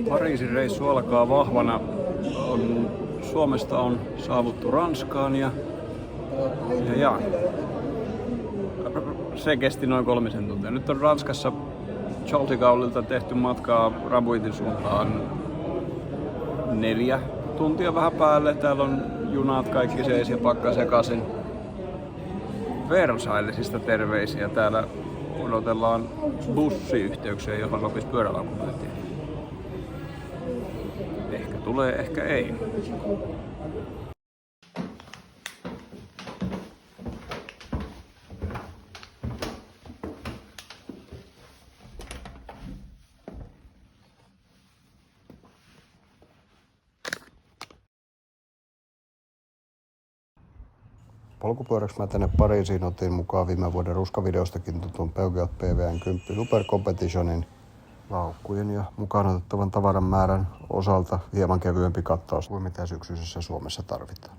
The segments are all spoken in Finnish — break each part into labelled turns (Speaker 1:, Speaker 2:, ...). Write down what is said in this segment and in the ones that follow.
Speaker 1: Pariisin reissu alkaa vahvana. Suomesta on saavuttu Ranskaan ja se kesti noin 3 tuntia. Nyt on Ranskassa Charles de Gaulleilta tehty matkaa Rambouilletin suuntaan 4 tuntia vähän päälle. Täällä on junat kaikki seis ja pakka sekaisin. Versaillesista terveisiä. Täällä odotellaan bussiyhteyksiä, johon sopisi pyörälaukunnointiin. Ehkä tulee, ehkä ei.
Speaker 2: Polkupyöräksi mä tänne Pariisiin otin mukaan viime vuoden ruskavideostakin tutun Peugeot PVN 10 Super Competitionin laukkujen ja mukaan otettavan tavaran määrän osalta hieman kevyempi kattaus kuin mitä syksyisessä Suomessa tarvitaan.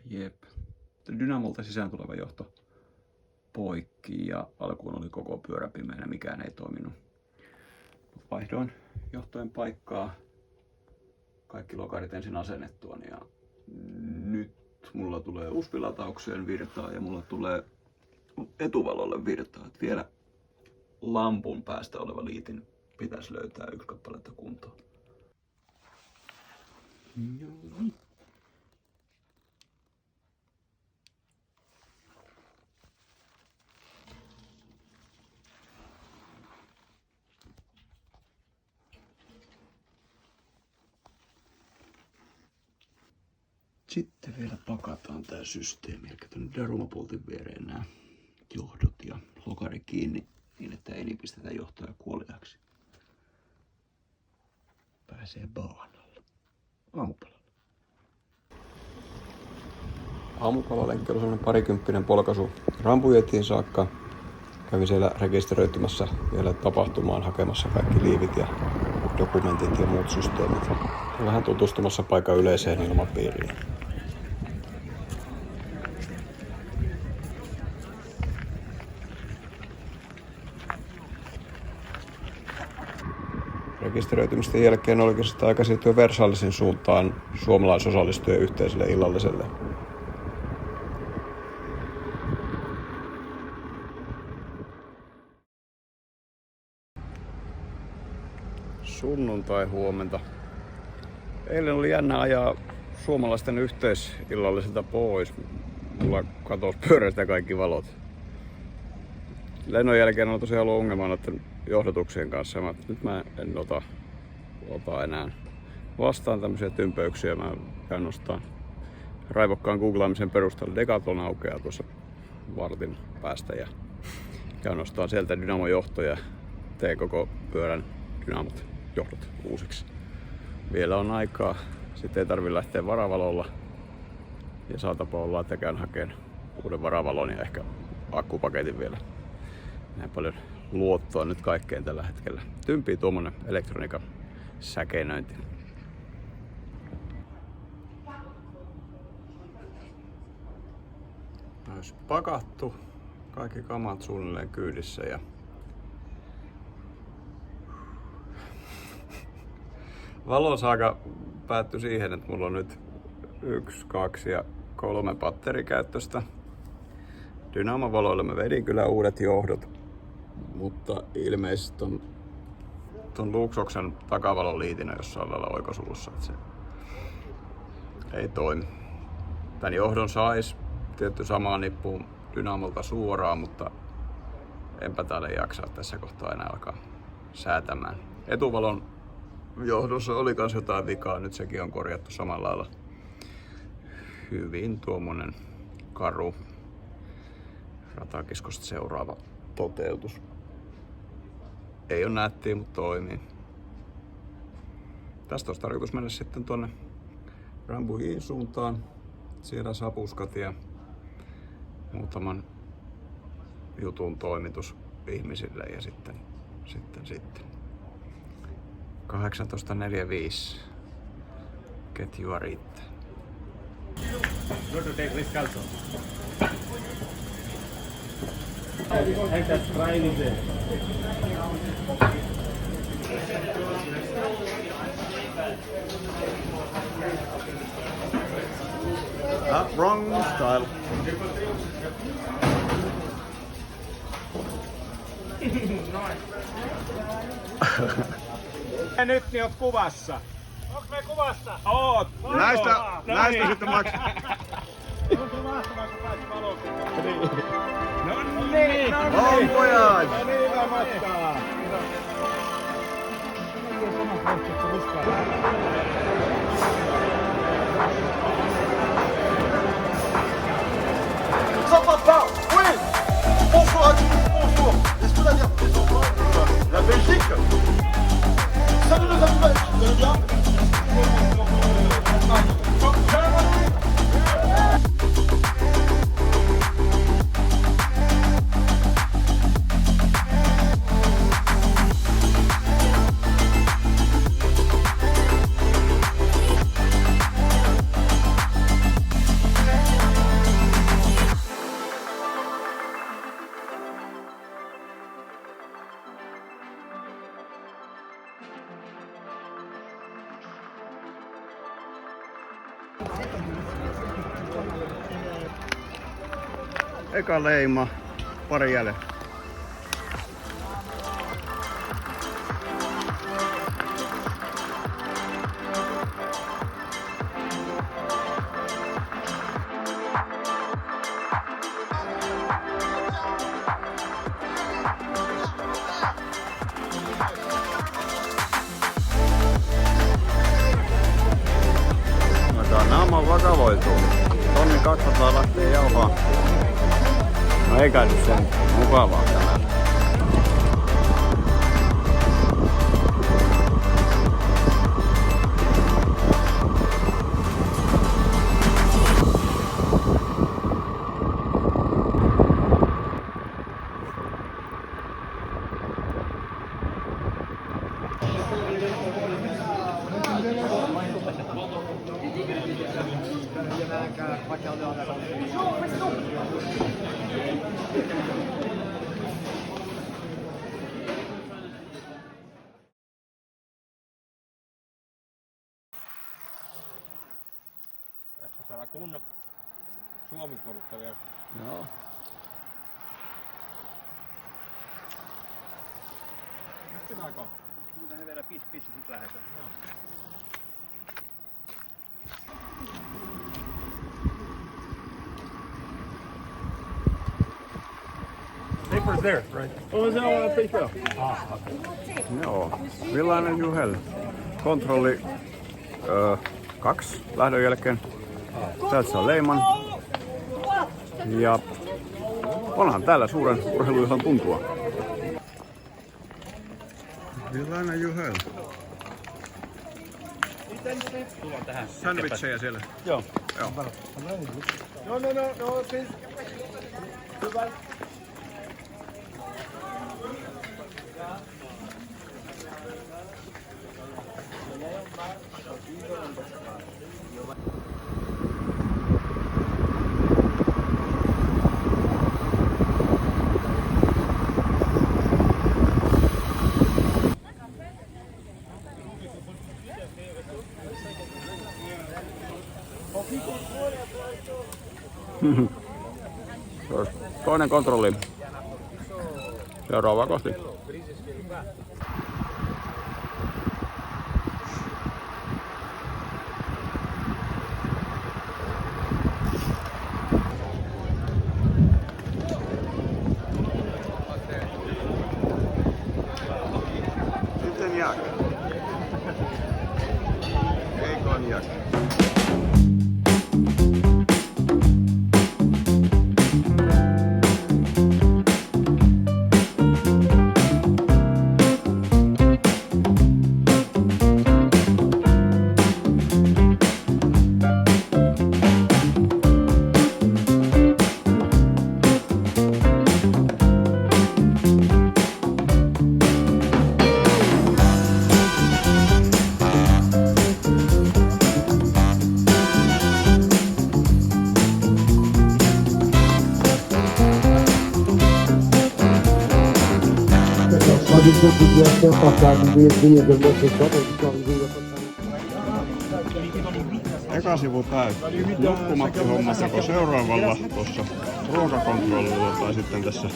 Speaker 1: Jep. Dynamolta sisään tuleva johto poikki ja alkuun oli koko pyörä pimeänä, mikään ei toiminut. Vaihdoin johtojen paikkaa, kaikki lokarit ensin asennettua ja nyt mulla tulee USB-lataukseen virtaa ja mulla tulee etuvalolle virtaa. Et vielä lampun päästä oleva liitin pitäisi löytää 1 kappaletta kuntoon. Sitten vielä pakataan tää systeemi, eli tuonne Darumapultin viereen nämä johdot ja lokari kiinni niin, että ei pistetä johtoja kuoliaksi. Pääsee baanalle. Aamupalalla.
Speaker 2: Aamupalalenkki oli sellainen 20 polkaisu Rambouillettiin saakka. Kävin siellä rekisteröitymässä vielä tapahtumaan hakemassa kaikki liivit ja dokumentit ja muut systeemit. Vähän tutustumassa paikan yleiseen ilmapiiriin. Rekisteröitymisten jälkeen olikin sitä aika siirtyä Versaillesin suuntaan suomalaisosallistujien yhteiselle illalliselle. Sunnuntai huomenta. Eilen oli jännä ajaa suomalaisten yhteisillallisilta pois. Mulla katosi pyörästä kaikki valot. Lennon jälkeen on tosiaan ollut ongelma noiden johdotuksien kanssa. Nyt mä en ota enää vastaan tämmöisiä tympöyksiä. Mä käyn nostaa raivokkaan googlaamisen perusteella Decathlon aukeaa tuossa vartin päästä ja käyn nostaa sieltä dynamojohtoja ja teen koko pyörän dynamot johdot uusiksi. Vielä on aikaa, sitten ei tarvitse lähteä varavalolla ja saa tapa olla, että käyn hakemaan uuden varavalon ja ehkä akkupaketin vielä. Näin paljon luottoa nyt kaikkeen tällä hetkellä. Tympii tuommoinen elektroniikan säkeinöinti. Olisi pakattu, kaikki kamat suunnilleen kyydissä ja valosaaka päättyi siihen, että mulla on nyt 1, 2 ja 3 batterikäyttöstä. Dynamo-valoille mä vedin kyllä uudet johdot, mutta ilmeisesti ton Luxoksen takavalon liitin on jossain lailla oikosulussa, että se ei toimi. Tän johdon sais tietty samaan nippuun Dynamolta suoraan, mutta enpä täällä jaksaa tässä kohtaa enää alkaa säätämään. Etuvalon johdossa oli kans jotain vikaa, nyt sekin on korjattu samalla lailla. Hyvin tuommoinen karu ratakiskosta seuraava toteutus. Ei ole nättiä, mutta toimii. Tästä olisi tarkoitus mennä sitten tuonne Rambouillettiin suuntaan. Siellä sapuskat ja muutaman jutun toimitus ihmisille ja sitten. 18.45 ketjua riittää. Wrong style.
Speaker 3: Ja nyt niin oot kuvassa. Onks me kuvassa? Oot!
Speaker 2: Näistä sitten maksaa.
Speaker 3: Onko mahtavaa, kun pääsit valokuvaan? No niin!
Speaker 2: On pojat!
Speaker 3: No niin, hyvää matkaa!
Speaker 4: Papa, oui. Bonjour à tous, bonjour. Est-ce que la dire les enfants la Belgique. Salut les amis belges, vous allez bien?
Speaker 2: Eka leima, pari jäljellä. Tää naama vakavoituu. 1200 lähtee jauhaa. No eikä nyt sen mukavaa tänään.
Speaker 3: Tässä saadaan kunnon suomiporukka vielä.
Speaker 2: Joo.
Speaker 3: Nyt aikaa.
Speaker 1: Mutta ne vielä pissi sit lähes.
Speaker 3: Paper's there, right? Oh, is that on paper?
Speaker 2: Joo. Villainen Juhel. Kontrolli 2 lähdön jälkeen. Täältä saa leiman. Ja onhan täällä suuren urheilujuhlan tuntua. Villainen Juhel.
Speaker 3: Tullaan tähän.
Speaker 2: Sandwicheja siellä.
Speaker 3: Joo.
Speaker 2: Joo.
Speaker 3: No, please. Hyvä.
Speaker 2: Toinen kontrolli. Seuraava kohti. Sitten jak. Ei konjak.
Speaker 5: avec d'autres directeurs parfois arriver, essayer de mettre ça, mais vu qu'arriver, il n'y a pas de
Speaker 2: Eka sivu täytyy. Nukkumatti hommat joko seuraavalla tuossa ruokakontrollilla tai sitten tässä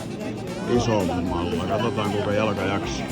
Speaker 2: isommalla. Katsotaan kuinka jalka jaksaa.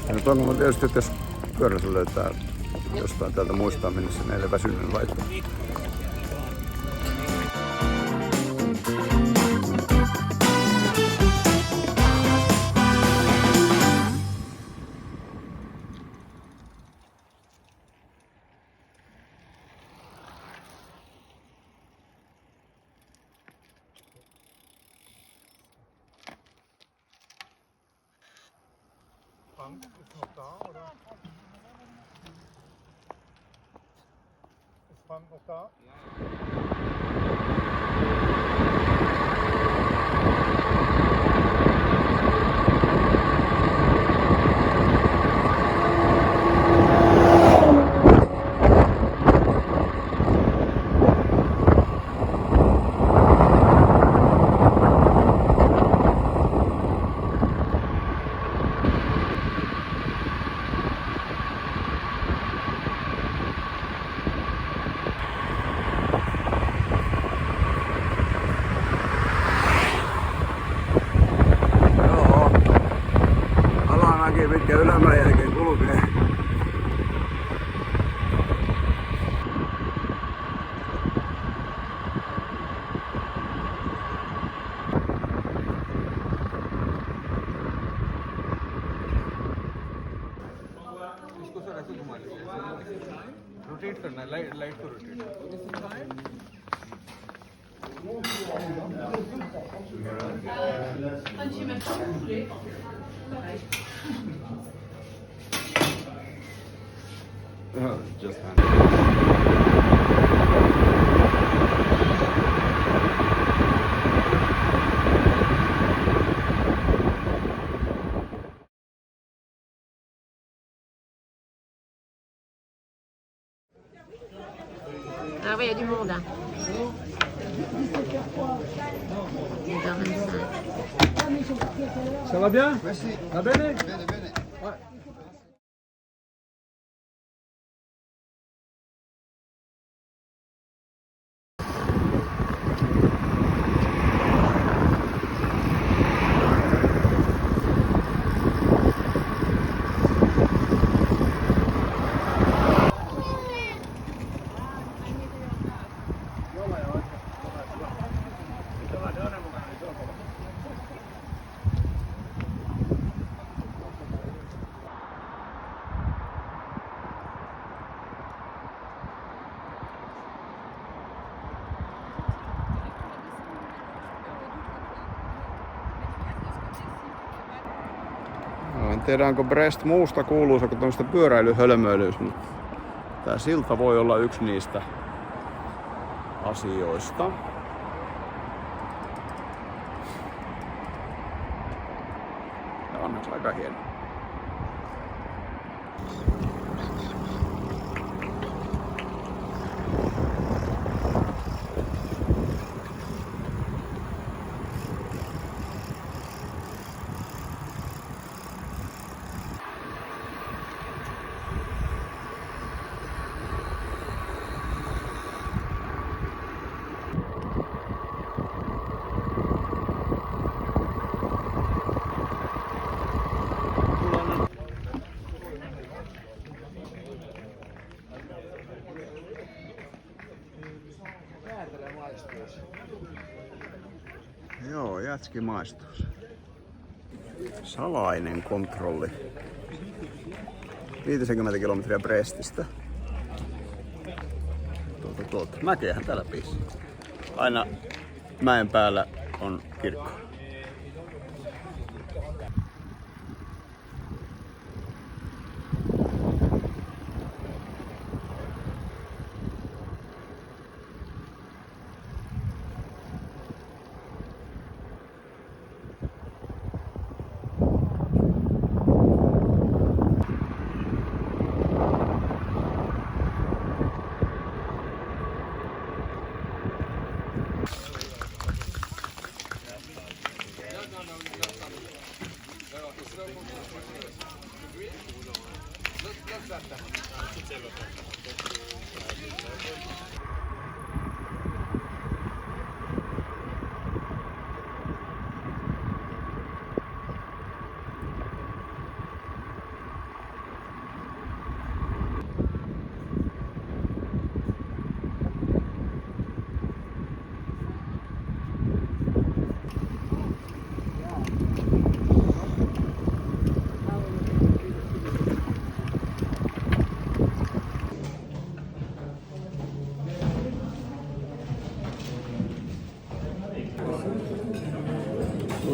Speaker 2: Ja nyt ongelma tietysti, että jos pyörässä löytää jostain täältä muistaa minne se meille väsyneen laittaa.
Speaker 3: Ist noch da, oder? Ist Frank noch da?
Speaker 2: Pitkä ylämän jälkeen kulkee.
Speaker 3: Rotate करना है, लाइट को rotate.
Speaker 2: Just
Speaker 6: Ah oui, il y a du monde. Hein. 10h25.
Speaker 3: Ça va bien? Merci. Va bene?
Speaker 2: En tiedä, onko Brest muusta kuuluisa kuin tämmöistä pyöräilyhölmöilyys, mutta tää silta voi olla yksi niistä asioista. Ja onneksi aika hieno. lätski maistuisi. Salainen kontrolli. 50 kilometriä Brestistä. Mäkeähän täällä piisi. Aina mäen päällä on kirkko.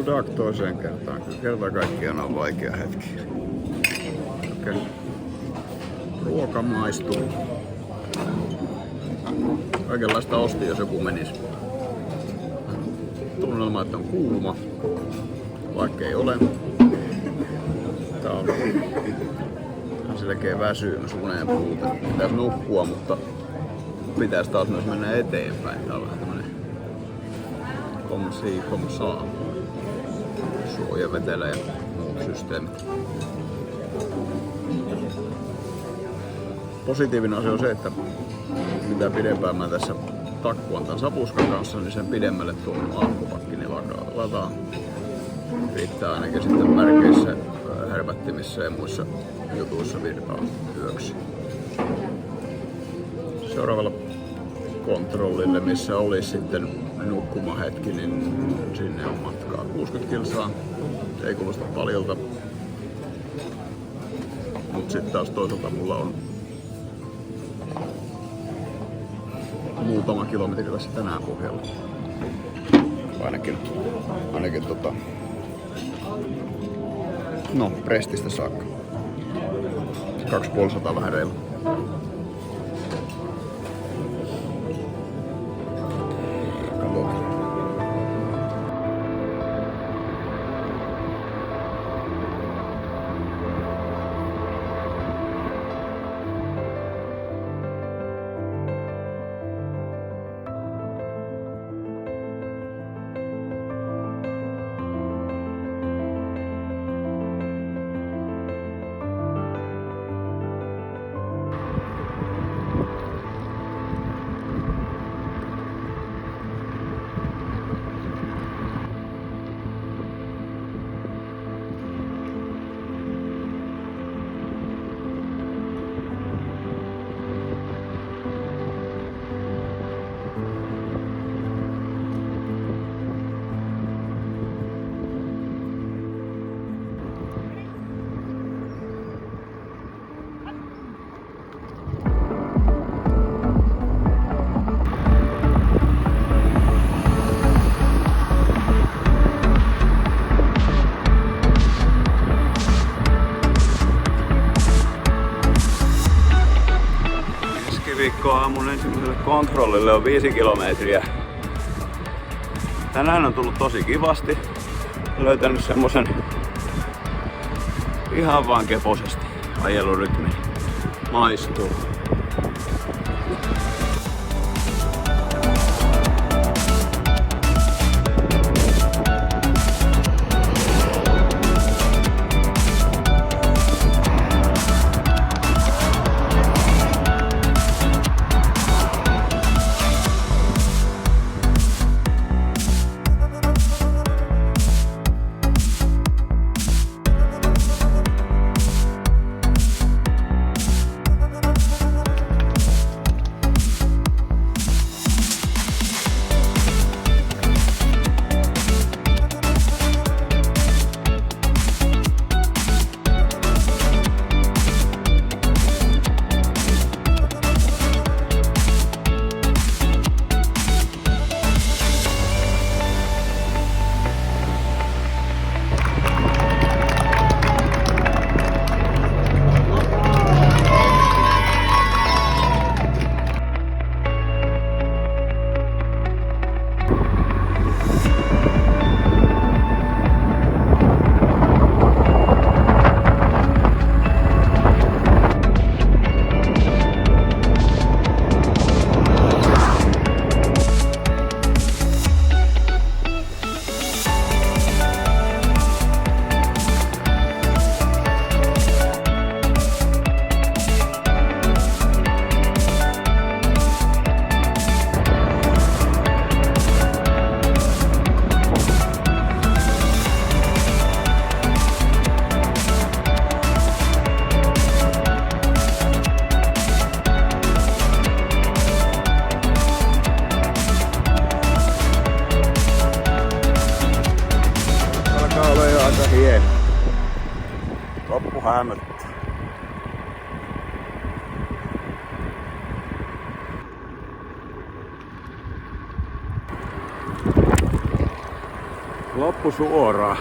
Speaker 2: Budak toiseen kertaan. Kerta kaikkiaan on vaikea hetki. Okay. Ruoka maistuu. Kaikenlaista ostin, jos joku menisi. Tunnelma, että on kuuma, vaikka ei ole. Tää on selkeä väsymys, uneen puute. Pitäisi nukkua, mutta pitäisi taas myös mennä eteenpäin. Tää on vähän tämmönen comme ci, comme ça. Suojavetele ja muut systeemit. Positiivinen asia on se, että mitä pidempään mä tässä takkuan tämän sapuskan kanssa, niin sen pidemmälle tuon akkupakkini lataa. Riittää ainakin sitten märkeissä, härpättimissä ja muissa jutuissa virtaa yöksi. Seuraavalla kontrollille, missä olisi sitten nukkumahetki, niin sinne on matkaa 60 kilsaa. Ei kuulosta paljolta. Mut sitten taas toisaalta mulla on muutama kilometri tässä tänään pohjalla. Ainakin no, Brestistä saakka. 250 vähän reilu. Aamun ensimmäiselle kontrollille on 5 kilometriä. Tänään on tullut tosi kivasti. Löytänyt semmosen ihan vaan keposesti ajelurytmin. Maistuu. hieno. Loppu hämöttää. Loppu suoraan.